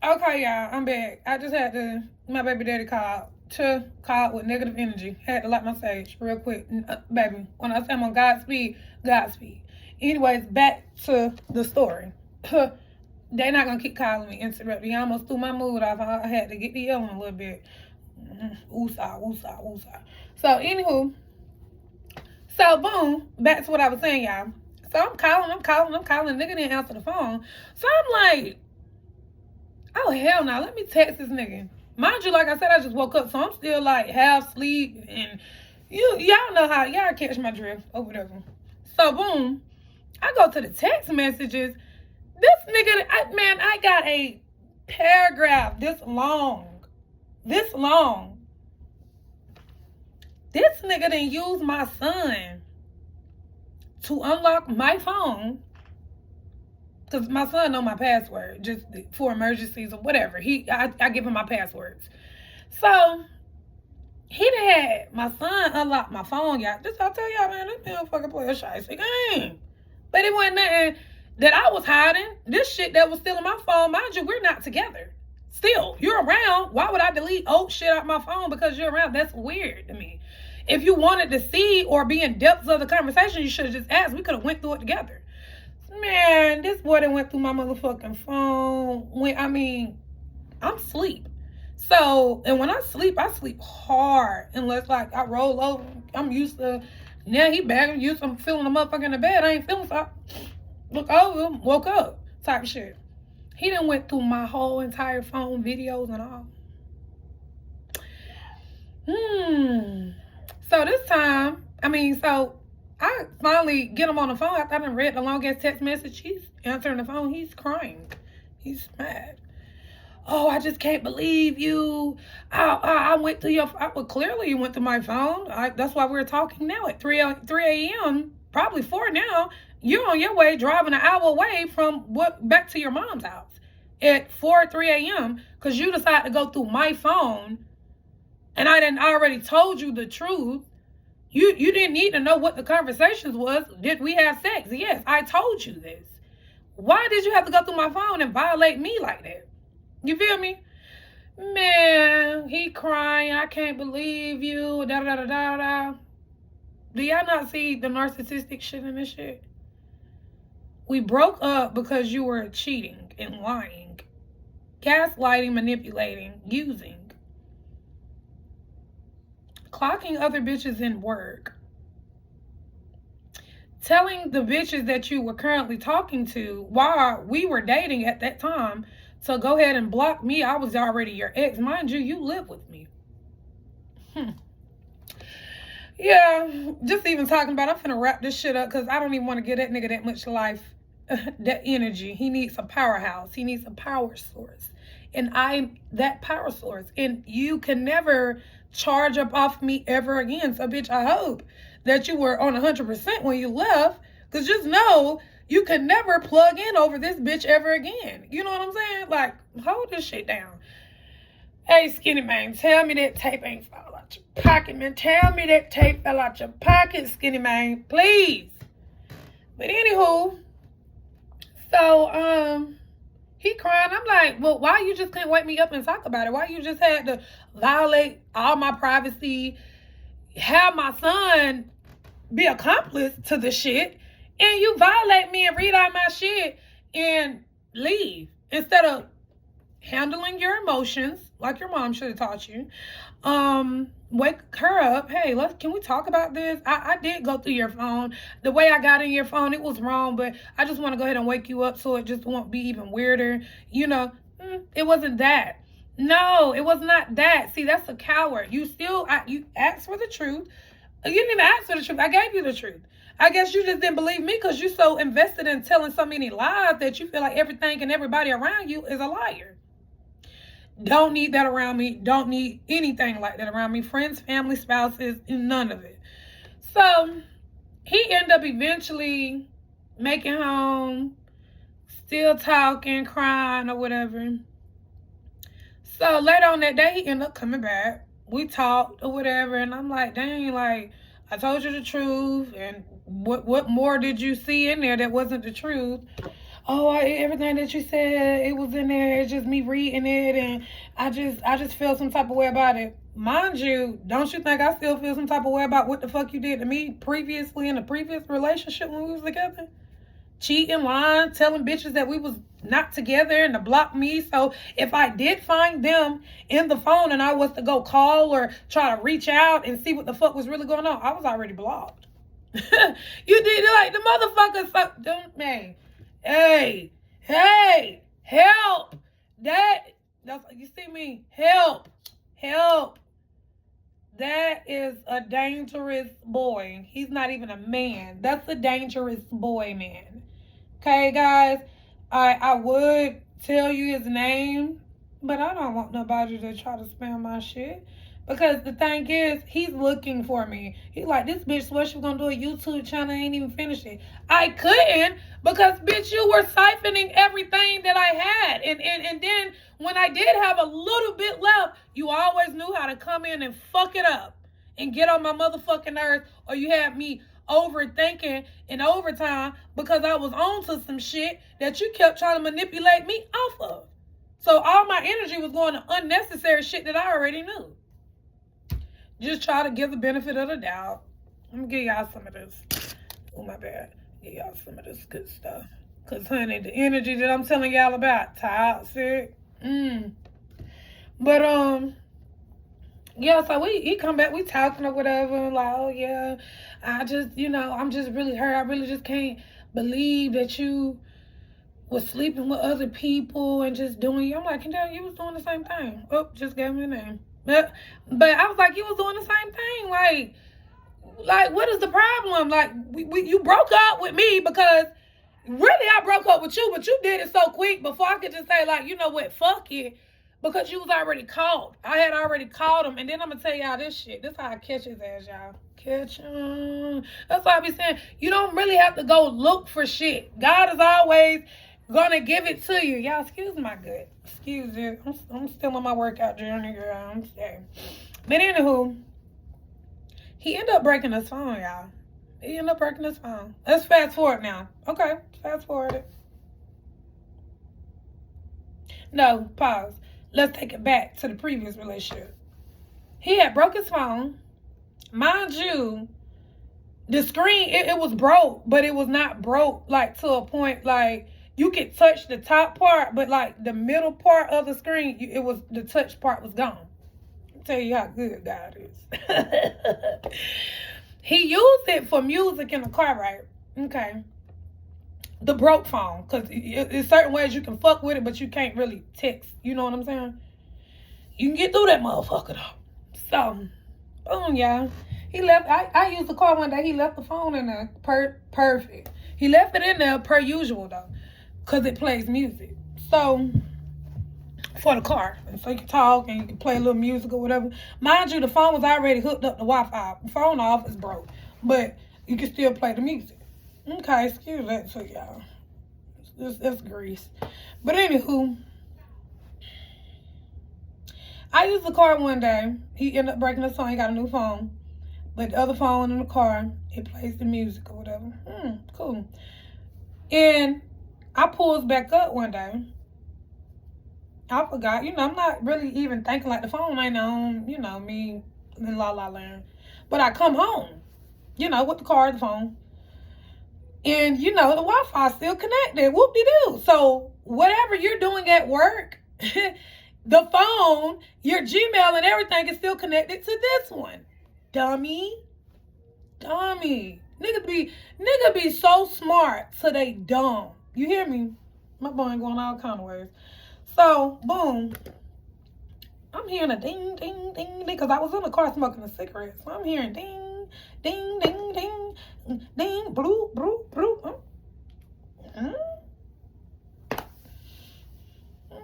Okay, y'all, I'm back. I just had to, my baby daddy called with negative energy. Had to light my sage real quick. Baby, when I say I'm on Godspeed, Godspeed. Anyways, back to the story. They not gonna keep calling me interrupting. He almost threw my mood off. I had to get the yelling a little bit. Woosah, woosah, woosah. So, anywho, so boom, back to what I was saying, y'all. So I'm calling. Nigga didn't answer the phone. So I'm like, oh hell no, let me text this nigga. Mind you, like I said, I just woke up, so I'm still like half sleep, and y'all know how y'all catch my drift or whatever. So boom, I go to the text messages. This nigga, I got a paragraph this long. This nigga didn't use my son to unlock my phone. Because my son know my password, just for emergencies or whatever. I give him my passwords. So, he done had my son unlock my phone, y'all. Just, I'll tell y'all, man, this man fucking play a shiesty game. But it wasn't nothing that I was hiding. This shit that was still in my phone, mind you, we're not together. Still, you're around. Why would I delete old shit out my phone because you're around? That's weird to me. If you wanted to see or be in depths of the conversation, you should have just asked. We could have went through it together. Man, this boy that went through my motherfucking phone. I'm asleep. So, and when I sleep hard. Unless, like, I roll over. I'm used to, now he back. I'm used to feeling the motherfucker in the bed. I ain't feeling so. I look over, woke up, type shit. He done went through my whole entire phone, videos and all. So this time, I finally get him on the phone after I done read the longest text message. He's answering the phone. He's crying. He's mad. Oh, I just can't believe you. I went through your phone. Well, clearly you went through my phone. That's why we're talking now at 3 a.m., probably 4 now. You're on your way, driving an hour away from back to your mom's house at 3 a.m. because you decided to go through my phone, and I already told you the truth. You didn't need to know what the conversations was. Did we have sex? Yes, I told you this. Why did you have to go through my phone and violate me like that? You feel me? Man, he crying. I can't believe you. Da da da da da. Do y'all not see the narcissistic shit in this shit? We broke up because you were cheating and lying, gaslighting, manipulating, using, clocking other bitches in work, telling the bitches that you were currently talking to while we were dating at that time to go ahead and block me. I was already your ex. Mind you, you live with me. Yeah, just even talking about, I'm finna wrap this shit up because I don't even want to give that nigga that much life, that energy. He needs a powerhouse. He needs a power source. And I'm that power source. And you can never charge up off me ever again. So, bitch, I hope that you were on 100% when you left. Because just know you can never plug in over this bitch ever again. You know what I'm saying? Like, hold this shit down. Hey, skinny man, tell me that tape ain't fall out your pocket, man. Tell me that tape fell out your pocket, skinny man, please. But anywho, so, he crying. I'm like, well, why you just couldn't wake me up and talk about it? Why you just had to violate all my privacy, have my son be accomplice to the shit, and you violate me and read out my shit and leave instead of handling your emotions like your mom should have taught you. Wake her up. Hey, can we talk about this? I did go through your phone. The way I got in your phone, it was wrong, but I just want to go ahead and wake you up so it just won't be even weirder. You know, it wasn't that. No, it was not that. See, that's a coward. You asked for the truth. You didn't even ask for the truth. I gave you the truth. I guess you just didn't believe me because you're so invested in telling so many lies that you feel like everything and everybody around you is a liar. Don't need that around me. Don't need anything like that around me. Friends, family, spouses, none of it. So, he ended up eventually making home, still talking, crying, or whatever. So, later on that day, he ended up coming back. We talked, or whatever, and I'm like, dang, like, I told you the truth, and what more did you see in there that wasn't the truth? oh, everything that you said, it was in there. It's just me reading it, and I just feel some type of way about it. Mind you, don't you think I still feel some type of way about what the fuck you did to me previously in a previous relationship when we was together? Cheating, lying, telling bitches that we was not together and to block me. So if I did find them in the phone and I was to go call or try to reach out and see what the fuck was really going on, I was already blocked. You did it like the motherfuckers. Fuck, don't, man. Hey, help. That's, you see me? Help. That is a dangerous boy. He's not even a man. That's a dangerous boy, man. Okay, guys? I would tell you his name, but I don't want nobody to try to spam my shit. Because the thing is, he's looking for me. He's like, this bitch swear she was gonna do a YouTube channel, ain't even finished it. I couldn't because, bitch, you were siphoning everything that I had. And then when I did have a little bit left, you always knew how to come in and fuck it up and get on my motherfucking nerves, or you had me overthinking in overtime because I was on to some shit that you kept trying to manipulate me off of. So all my energy was going to unnecessary shit that I already knew. Just try to give the benefit of the doubt. I'm gonna give y'all some of this. Oh, my bad. Give y'all some of this good stuff. Because, honey, the energy that I'm telling y'all about, toxic. But, yeah, so he come back, we talking or whatever, like, oh, yeah, I just, I'm just really hurt. I really just can't believe that you was sleeping with other people and just doing you. I'm like, you was doing the same thing. Oh, just gave me a name. But I was like, you was doing the same thing. Like, what is the problem? Like, you broke up with me because really I broke up with you, but you did it so quick before I could just say, like, you know what, fuck it. Because you was already called. I had already called him. And then I'm going to tell y'all this shit. This is how I catch his ass, y'all. Catch him. That's why I be saying, you don't really have to go look for shit. God is always going to give it to you. Y'all, excuse my gut. Excuse it. I'm still on my workout journey, girl. I'm staying. But anywho, he ended up breaking his phone, y'all. He ended up breaking his phone. Let's fast forward now. Okay, fast forward it. No, pause. Let's take it back to the previous relationship. He had broke his phone. Mind you, the screen, it was broke, but it was not broke, like, to a point, like, you could touch the top part, but, like, the middle part of the screen, the touch part was gone. I'll tell you how good God is. He used it for music in the car, right? Okay. The broke phone, because there's certain ways you can fuck with it, but you can't really text. You know what I'm saying? You can get through that motherfucker, though. So, boom, y'all. He left. I used the car one day. He left the phone in there. Perfect. He left it in there per usual, though, because it plays music. So, for the car. And so you can talk and you can play a little music or whatever. Mind you, the phone was already hooked up to Wi-Fi. The phone off is broke. But you can still play the music. Okay, excuse that to y'all. That's grease. But anywho, I used the car one day. He ended up breaking his phone. He got a new phone. But the other phone in the car, it plays the music or whatever. Cool. And I pulls back up one day. I forgot. I'm not really even thinking like the phone ain't on, me in La La Land. But I come home, with the car, the phone. And, the Wi-Fi still connected. Whoop-de-doo. So, whatever you're doing at work, the phone, your Gmail and everything is still connected to this one. Dummy. Nigga be so smart so they dumb. You hear me? My boy going all kind of ways. So, boom. I'm hearing a ding, ding, ding, ding. Because I was in the car smoking a cigarette. So, I'm hearing ding, ding, ding, ding, ding, bloop, bloop, bloop.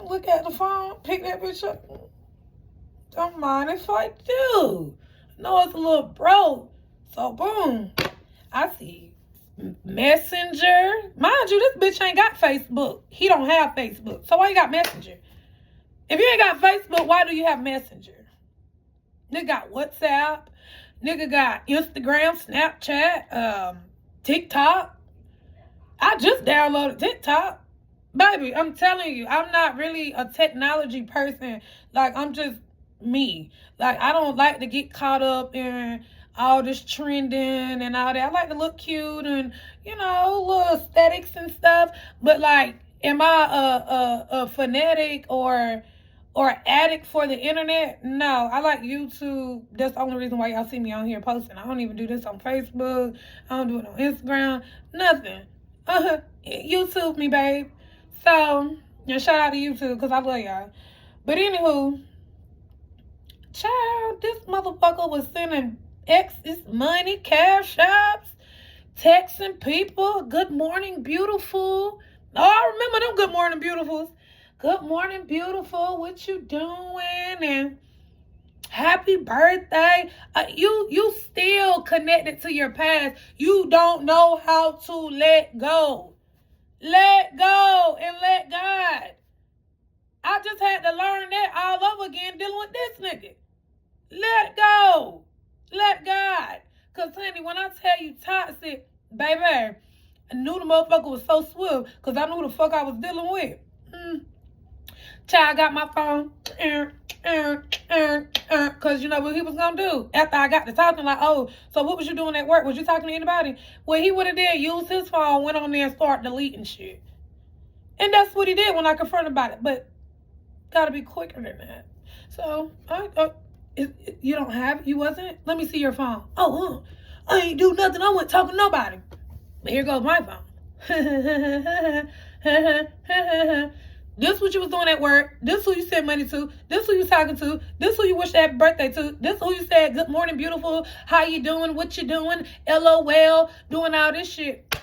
Look at the phone. Pick that bitch up. Don't mind if I do. No, it's a little broke. So, boom. I see Messenger. Mind you, this bitch ain't got Facebook. He don't have Facebook. So, why you got Messenger? If you ain't got Facebook, why do you have Messenger? Nigga got WhatsApp. Nigga got Instagram, Snapchat, TikTok. I just downloaded TikTok. Baby, I'm telling you, I'm not really a technology person. Like, I'm just me. Like, I don't like to get caught up in all this trending and all that. I like to look cute and, little aesthetics and stuff. But, like, am I a fanatic or addict for the internet? No, I like YouTube. That's the only reason why y'all see me on here posting. I don't even do this on Facebook. I don't do it on Instagram. Nothing. YouTube me, babe. So, shout out to YouTube because I love y'all. But anywho, child, this motherfucker was sending exes money, cash apps, texting people, good morning, beautiful. Oh, I remember them good morning, beautifuls. Good morning, beautiful. What you doing? And happy birthday. You still connected to your past. You don't know how to let go. Let go and let God. I just had to learn that all over again dealing with this nigga. Let go. Let God. Because, honey, when I tell you toxic, baby, I knew the motherfucker was so swift because I knew the fuck I was dealing with. Child got my phone. Because you know what he was going to do? After I got to talking, like, oh, so what was you doing at work? Was you talking to anybody? Well, he would have did use his phone, went on there and start deleting shit. And that's what he did when I confronted about it. But got to be quicker than that. So, you don't have it? You wasn't? Let me see your phone. Oh, I ain't do nothing. I wasn't talking to nobody. But here goes my phone. This what you was doing at work. This who you sent money to. This who you was talking to. This who you wished happy birthday to. This who you said good morning, beautiful. How you doing? What you doing? LOL. Doing all this shit.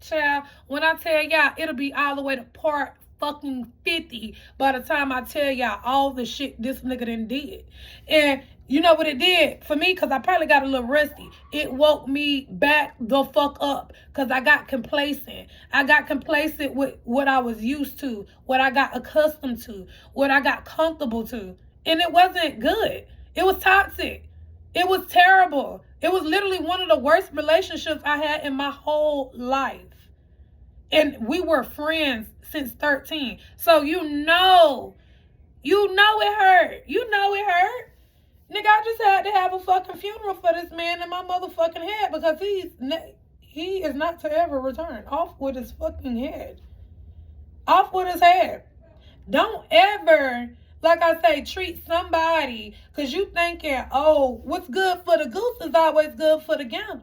Child, when I tell y'all, it'll be all the way to part fucking 50 by the time I tell y'all all the shit this nigga done did. And you know what it did for me? Because I probably got a little rusty. It woke me back the fuck up because I got complacent. I got complacent with what I was used to, what I got accustomed to, what I got comfortable to. And it wasn't good. It was toxic. It was terrible. It was literally one of the worst relationships I had in my whole life. And we were friends since 13. So you know it hurt. You know it hurt. Nigga, I just had to have a fucking funeral for this man in my motherfucking head because he is not to ever return. Off with his fucking head. Off with his head. Don't ever, like I say, treat somebody because you thinking, oh, what's good for the goose is always good for the gander.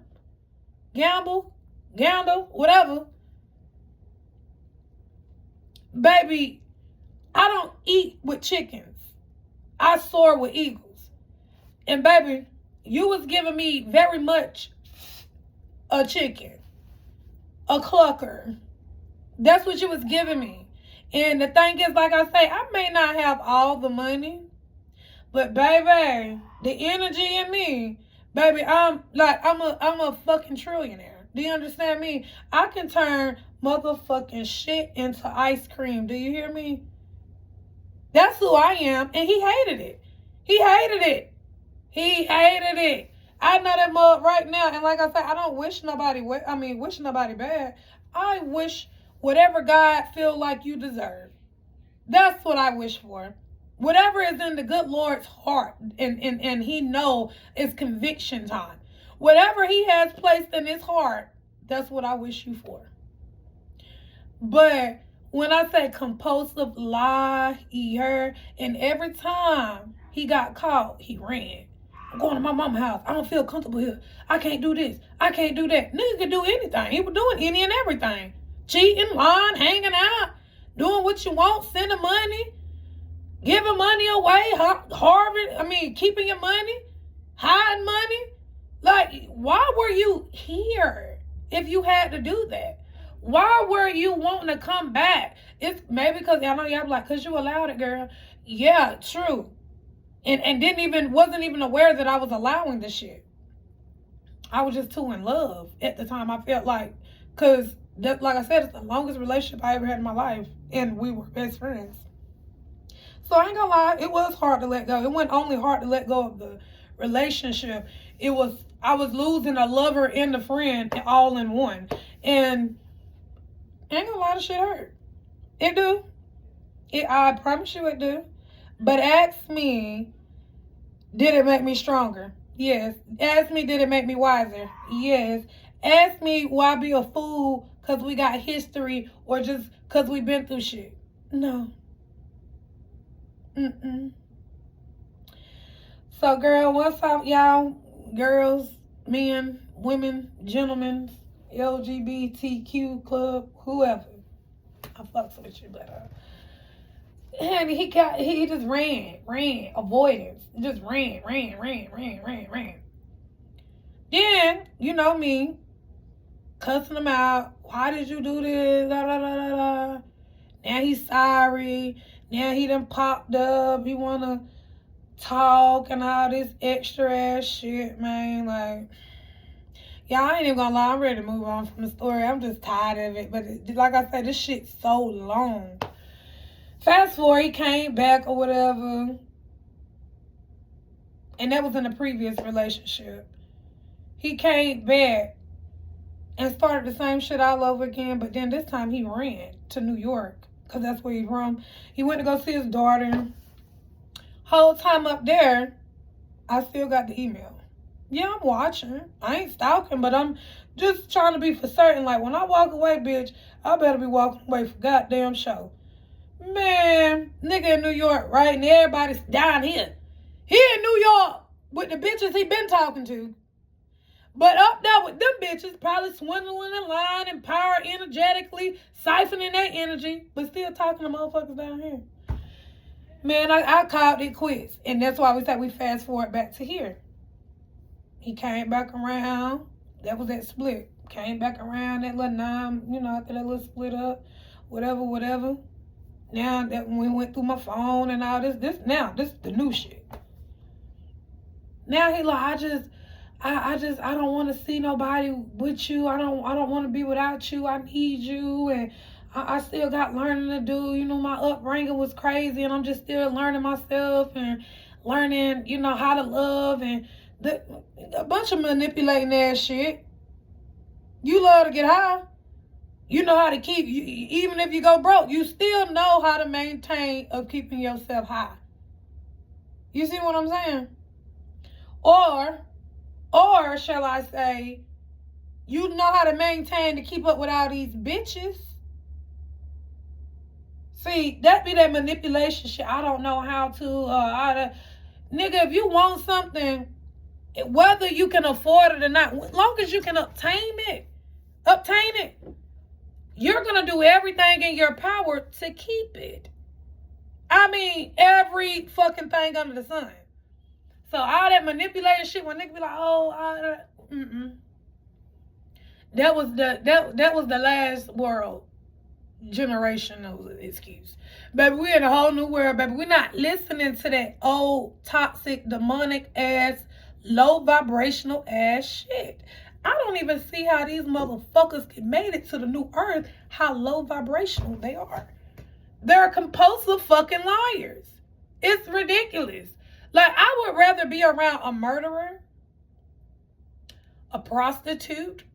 Gander, whatever. Baby, I don't eat with chickens. I soar with eagles. And baby, you was giving me very much a chicken, a clucker. That's what you was giving me. And the thing is, like I say, I may not have all the money, but baby, the energy in me, baby, I'm a fucking trillionaire. Do you understand me? I can turn motherfucking shit into ice cream. Do you hear me? That's who I am. And he hated it. He hated it. He hated it. I know that mug right now. And like I said, I don't wish nobody bad. I wish whatever God feel like you deserve. That's what I wish for. Whatever is in the good Lord's heart and he know it's conviction time. Whatever he has placed in his heart, that's what I wish you for. But when I say compulsive lie, he heard, and every time he got caught, he ran. I'm going to my mama's house. I don't feel comfortable here. I can't do this. I can't do that. Nigga could do anything. He was doing any and everything. Cheating, lying, hanging out, doing what you want, sending money, giving money away, keeping your money, hiding money. Like, why were you here if you had to do that? Why were you wanting to come back? It's maybe because I know y'all like, because you allowed it, girl. Yeah, true. And wasn't even aware that I was allowing the shit. I was just too in love at the time. I felt like, because like I said, it's the longest relationship I ever had in my life, and we were best friends. So I ain't gonna lie, it was hard to let go. It wasn't only hard to let go of the relationship. I was losing a lover and a friend all in one. And I ain't gonna lie, the shit hurt. It do. I promise you it do. But ask me, did it make me stronger? Yes. Ask me, did it make me wiser? Yes. Ask me, why be a fool because we got history or just because we been through shit? No. Mm-mm. So, girl, what's up, y'all? Girls, men, women, gentlemen, LGBTQ club, whoever. I fucks with you, but and he just ran, avoidance, just ran. Then, you know me, cussing him out. Why did you do this? La, la, la, la, la. Now he's sorry. Now he done popped up. He wanna talk and all this extra ass shit, man. Like, y'all, I ain't even gonna lie. I'm ready to move on from the story. I'm just tired of it. But like I said, this shit's so long. Fast forward, he came back or whatever. And that was in a previous relationship. He came back and started the same shit all over again. But then this time he ran to New York. Because that's where he's from. He went to go see his daughter. Whole time up there, I still got the email. Yeah, I'm watching. I ain't stalking, but I'm just trying to be for certain. Like, when I walk away, bitch, I better be walking away for goddamn show. Man, nigga in New York, right? And everybody's down here. He in New York with the bitches he been talking to. But up there with them bitches, probably swindling and lying and power energetically, siphoning their energy, but still talking to motherfuckers down here. Man, I called it quits. And that's why we said we fast forward back to here. He came back around. That was that split. Came back around that little after that little split up. Whatever. Now that we went through my phone and all this is the new shit. Now he like, I don't want to see nobody with you. I don't want to be without you. I need you, and I still got learning to do. You know, my upbringing was crazy, and I'm just still learning myself and learning, how to love and a bunch of manipulating ass shit. You love to get high. You know how to keep, even if you go broke, you still know how to maintain of keeping yourself high. You see what I'm saying? Or shall I say, you know how to maintain to keep up with all these bitches. See, that be that manipulation shit. I don't know how to, nigga, if you want something, whether you can afford it or not, as long as you can obtain it, you're going to do everything in your power to keep it. I mean, every fucking thing under the sun. So all that manipulating shit, when niggas be like, that was the last world generation of excuse. Baby, we're in a whole new world, baby. We're not listening to that old, toxic, demonic ass, low vibrational ass shit. I don't even see how these motherfuckers made it to the new earth, how low vibrational they are. They're compulsive fucking liars. It's ridiculous. Like, I would rather be around a murderer, a prostitute,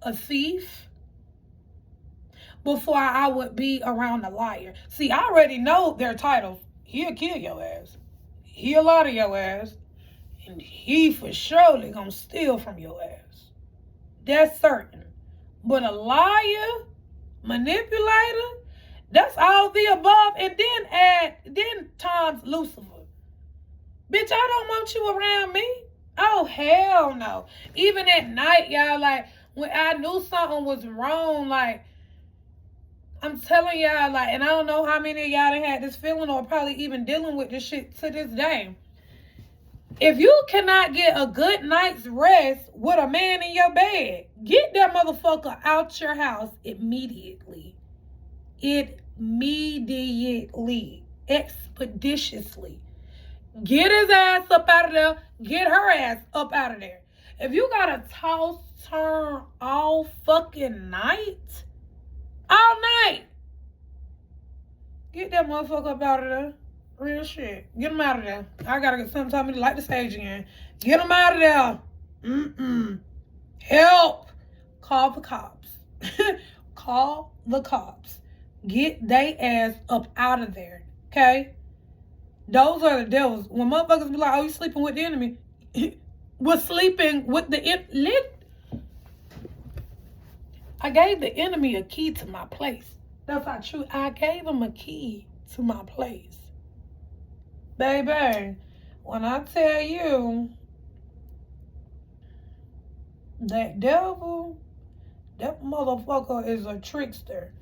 a thief, before I would be around a liar. See, I already know their titles. He'll kill your ass. He'll lie to your ass. And he for surely gonna steal from your ass. That's certain. But a liar, manipulator, that's all the above. And then times Lucifer. Bitch, I don't want you around me. Oh, hell no. Even at night, y'all, like, when I knew something was wrong, like, I'm telling y'all, like, and I don't know how many of y'all done had this feeling or probably even dealing with this shit to this day. If you cannot get a good night's rest with a man in your bed, get that motherfucker out your house immediately. Expeditiously. Get his ass up out of there. Get her ass up out of there. If you got to toss, turn all fucking night, all night, get that motherfucker up out of there. Real shit. Get him out of there. I gotta get something telling me to light the stage again. Get him out of there. Help. Call the cops. Call the cops. Get they ass up out of there. Okay? Those are the devils. When motherfuckers be like, oh, you sleeping with the enemy. Was sleeping with the I gave the enemy a key to my place. That's not true. I gave him a key to my place. Baby, when I tell you that devil, that motherfucker is a trickster.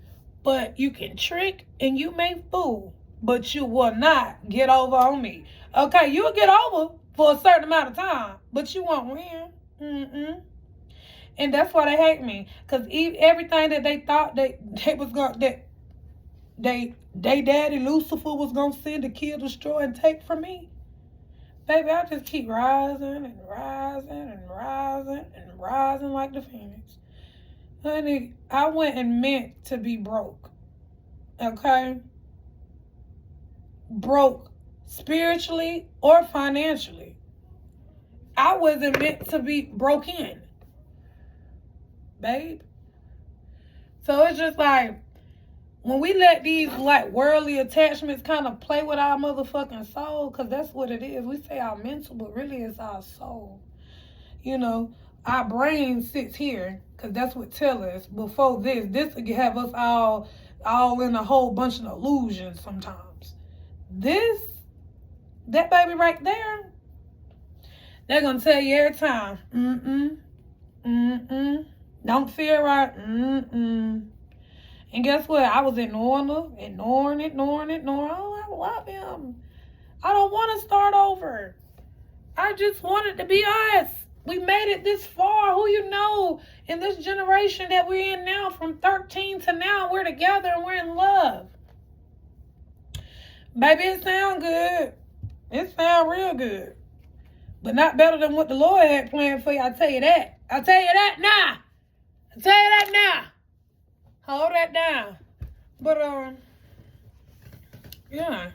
But you can trick and you may fool, but you will not get over on me. Okay, you'll get over for a certain amount of time, but you won't win. And that's why they hate me, because everything that they thought they was going that they daddy Lucifer was gonna send to kill, destroy, and take from me. Baby, I just keep rising and rising and rising and rising like the phoenix. Honey, I went and meant to be broke. Okay? Broke spiritually or financially. I wasn't meant to be broken, babe. So it's just like, when we let these like worldly attachments kind of play with our motherfucking soul, because that's what it is. We say our mental, but really it's our soul. You know, our brain sits here, because that's what tell us. Before this would have us all in a whole bunch of illusions sometimes. That baby right there, they're going to tell you every time, don't feel right, And guess what? I was ignoring her, ignoring. Oh, I love him. I don't want to start over. I just wanted to be us. We made it this far. Who you know in this generation that we're in now, from 13 to now, we're together and we're in love. Baby, it sound good. It sound real good. But not better than what the Lord had planned for you. I'll tell you that. I'll tell you that now. I'll tell you that now. Hold that down. But, yeah.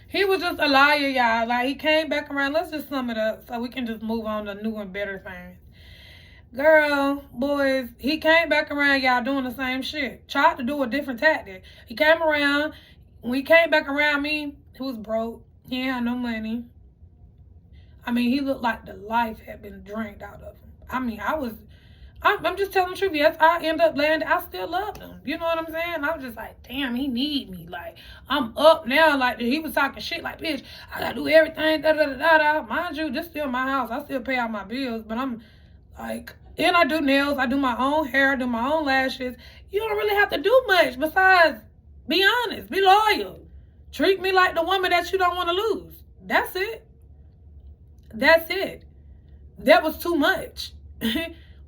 He was just a liar, y'all. Like, he came back around. Let's just sum it up so we can just move on to new and better things. Girl, boys, he came back around, y'all, doing the same shit. Tried to do a different tactic. He came around. When he came back around me, he was broke. He ain't had no money. I mean, he looked like the life had been drained out of him. I mean, I'm just telling the truth. Yes, I end up landing. I still loved him. You know what I'm saying? I was just like, damn, he need me. Like, I'm up now. Like, he was talking shit like, bitch, I gotta do everything, da-da-da-da-da. Mind you, this still my house. I still pay all my bills. But I'm like, and I do nails. I do my own hair. I do my own lashes. You don't really have to do much besides be honest. Be loyal. Treat me like the woman that you don't want to lose. That's it. That's it. That was too much.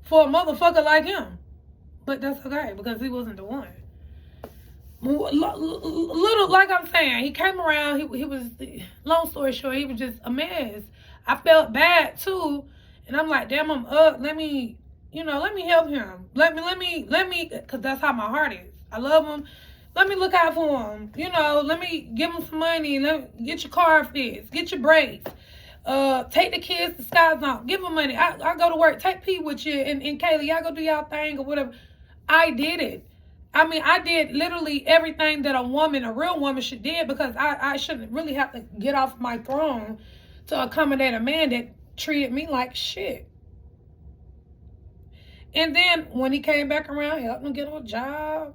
For a motherfucker like him. But that's okay, because he wasn't the one. Little, like I'm saying, he came around, he was, long story short, he was just a mess. I felt bad too, and I'm like, damn, I'm up, let me help him. Let me, because that's how my heart is. I love him. Let me look out for him. Let me give him some money. Let me get your car fixed, get your brakes. Take the kids to Sky Zone. Give them money. I go to work. Take P with you and Kaylee. Y'all go do y'all thing or whatever. I did it. I mean, I did literally everything that a real woman should do, because I shouldn't really have to get off my throne to accommodate a man that treated me like shit. And then when he came back around, I helped him get a job.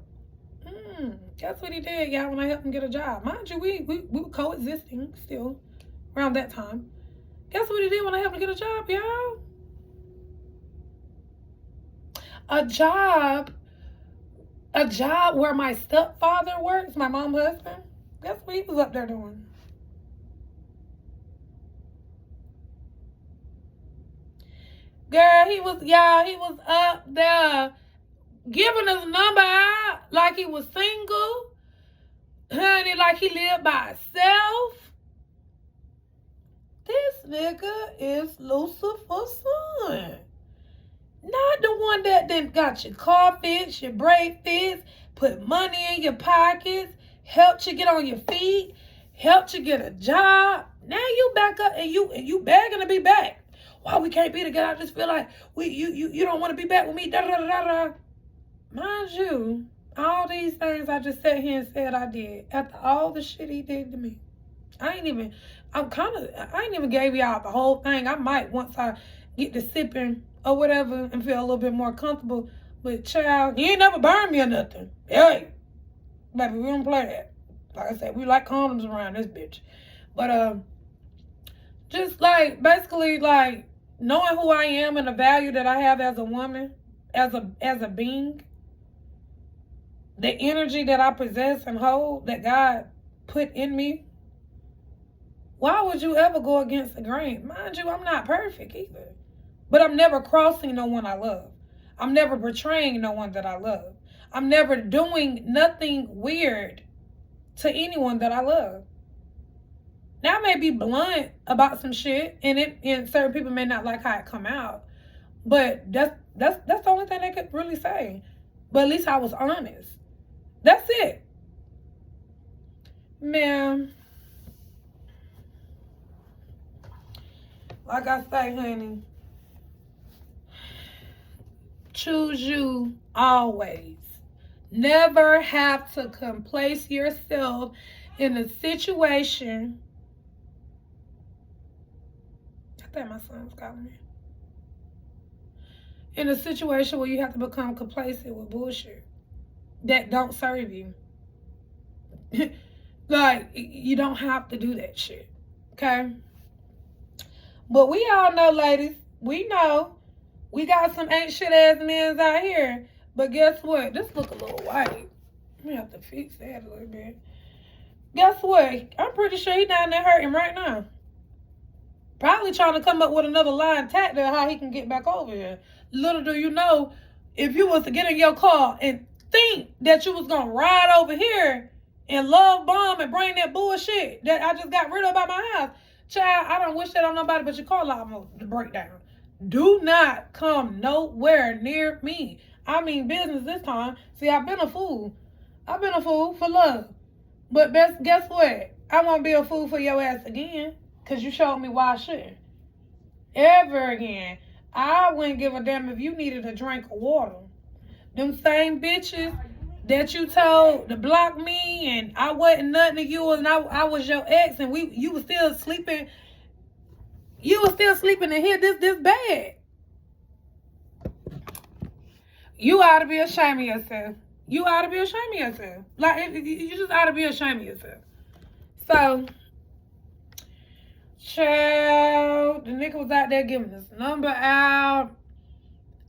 That's what he did, y'all, when I helped him get a job. Mind you, we were coexisting still around that time. Guess what he did when I helped him get a job, y'all? A job where my stepfather works, my mom's husband. Guess what he was up there doing? Girl, he was up there giving his number out like he was single. Honey, like he lived by himself. This nigga is Lucifer's son. Not the one that then got your car fixed, your brake fixed, put money in your pockets, helped you get on your feet, helped you get a job. Now you back up and you begging to be back. Why we can't be together? I just feel like you don't want to be back with me. Da da da da da. Mind you, All these things I just sat here and said I did after all the shit he did to me. I ain't even gave y'all the whole thing. I might, once I get to sipping or whatever and feel a little bit more comfortable. But child, you ain't never burned me or nothing. Hey, baby, we don't play that. Like I said, we like condoms around this bitch. But just like basically like knowing who I am and the value that I have as a woman, as a being, the energy that I possess and hold that God put in me. Why would you ever go against the grain? Mind you, I'm not perfect either. But I'm never crossing no one I love. I'm never betraying no one that I love. I'm never doing nothing weird to anyone that I love. Now I may be blunt about some shit, and certain people may not like how it come out. But that's the only thing they could really say. But at least I was honest. That's it. Man. Like I say, honey, choose you always. Never have to place yourself in a situation. I think my son's calling me. In a situation where you have to become complacent with bullshit that don't serve you. Like, you don't have to do that shit. Okay? But we all know, ladies, we know we got some ain't shit ass men out here. But guess what? This look a little white. We have to fix that a little bit. Guess what? I'm pretty sure he down there hurting right now. Probably trying to come up with another line tactic how he can get back over here. Little do you know, if you was to get in your car and think that you was going to ride over here and love bomb and bring that bullshit that I just got rid of by my house, child, I don't wish that on nobody but your car liable to break down. Do not come nowhere near me. I mean business this time. See, I've been a fool. I've been a fool for love. But guess what? I won't be a fool for your ass again. Because you showed me why I shouldn't. Ever again. I wouldn't give a damn if you needed a drink of water. Them same bitches that you told to block me and I wasn't nothing to you and I was your ex and you was still sleeping. You was still sleeping in here this bad. You ought to be ashamed of yourself. You ought to be ashamed of yourself. Like, you just ought to be ashamed of yourself. So, child, the nigga was out there giving his number out.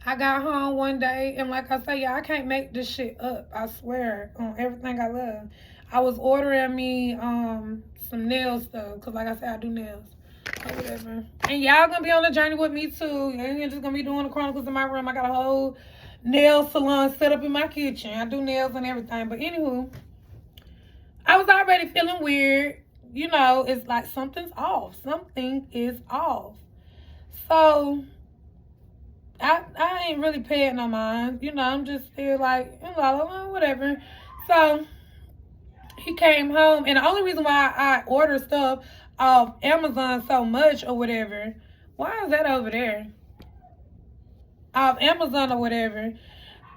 I got home one day, and like I say, I can't make this shit up. I swear on everything I love. I was ordering me some nail stuff, because like I said, I do nails or whatever. And y'all gonna be on the journey with me too. You ain't just gonna be doing the chronicles in my room. I got a whole nail salon set up in my kitchen. I do nails and everything. But anywho, I was already feeling weird. You know, it's like something's off. Something is off. So I ain't really paying no mind. You know, I'm just still like, whatever. So he came home, and the only reason why I order stuff off Amazon so much or whatever, why is that over there? Off Amazon or whatever,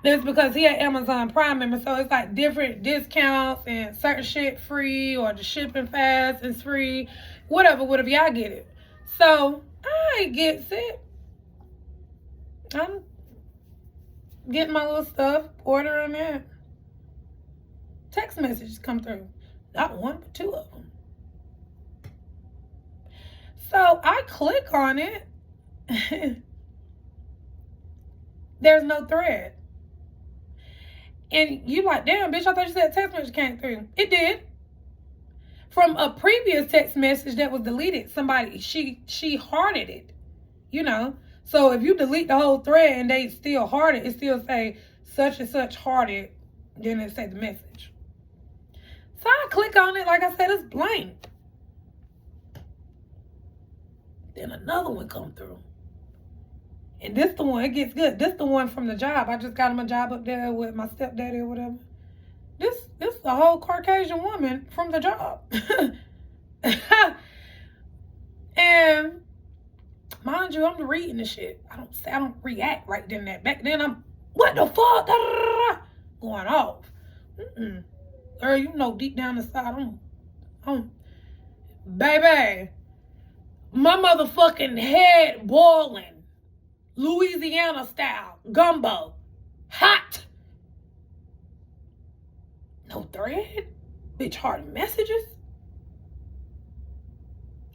it's because he had Amazon Prime member, so it's like different discounts and certain shit free, or the shipping fast is free, whatever, y'all get it. So I get it. I'm getting my little stuff, ordering it. Text messages come through. Not one, but two of them. So I click on it. There's no thread. And you like, damn, bitch, I thought you said text message came through. It did. From a previous text message that was deleted, somebody, she hearted it. You know. So if you delete the whole thread and they still heart it still say such and such hearted, then it say the message. So I click on it, like I said, it's blank. Then another one come through. And this the one, it gets good. This the one from the job. I just got him a job up there with my stepdaddy or whatever. This the whole Caucasian woman from the job. And mind you, I'm reading the shit. I don't react right then and that. Back then I'm, what the fuck? Going off. Girl, you know deep down inside, baby, my motherfucking head boiling, Louisiana style, gumbo, hot. No thread, bitch, hard messages.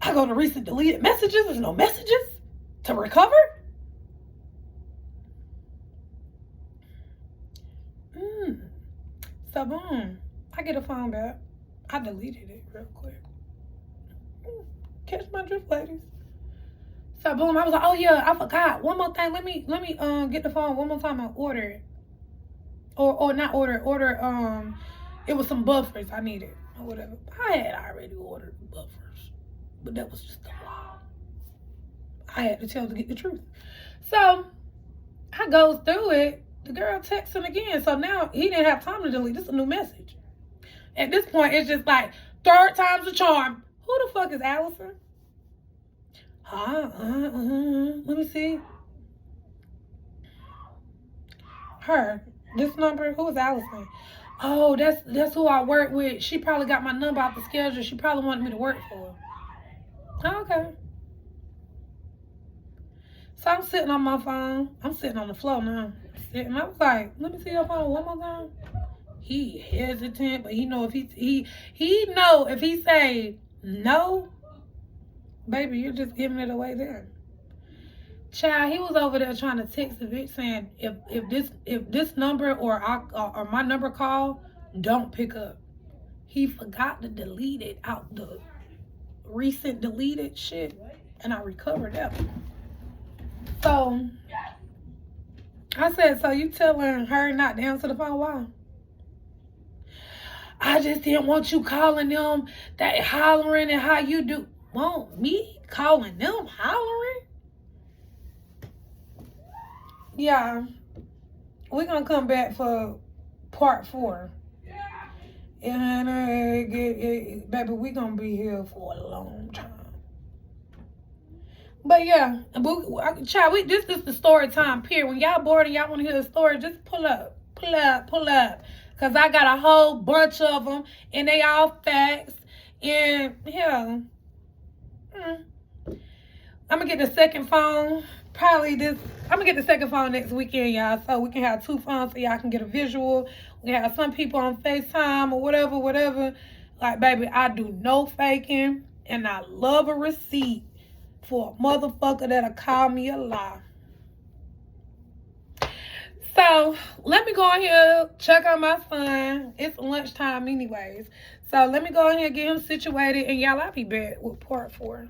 I go to recent deleted messages, there's no messages to recover. So boom, I get a phone back. I deleted it real quick. Catch my drift, ladies. So boom, I was like, oh yeah, I forgot. One more thing, let me get the phone one more time and order it. Or not order, it was some buffers I needed or whatever. I had already ordered buffers, but that was just a lie. I had to tell to get the truth. So I goes through it. The girl texts him again. So now he didn't have time to delete. This is a new message. At this point, it's just like, third time's a charm. Who the fuck is Allison? Let me see. Her. This number. Who is Allison? Oh, that's who I work with. She probably got my number off the schedule. She probably wanted me to work for her. Oh, okay. So I'm sitting on my phone. I'm sitting on the floor now. And I was like, let me see your phone one more time. He hesitant, but he know if he know if he say no, baby, you're just giving it away then. Child, he was over there trying to text the bitch saying if this number or my number call, don't pick up. He forgot to delete it out the recent deleted shit, and I recovered that. So I said, so you telling her not to answer the phone? Why? I just didn't want you calling them, that hollering and how you do. Want me calling them hollering? Yeah, we're going to come back for part 4. And baby, we're going to be here for a long time. But yeah, child, this is the story time period. When y'all bored and y'all want to hear the story, just pull up. Because I got a whole bunch of them, and they all facts. And yeah, I'm going to get the second phone. I'm going to get the second phone next weekend, y'all. So we can have 2 phones so y'all can get a visual. We can have some people on FaceTime or whatever. Like, baby, I do no faking. And I love a receipt for a motherfucker that'll call me a lie. So let me go in here, check on my son. It's lunchtime anyways. So let me go in here, get him situated, and y'all, I'll be back with part 4.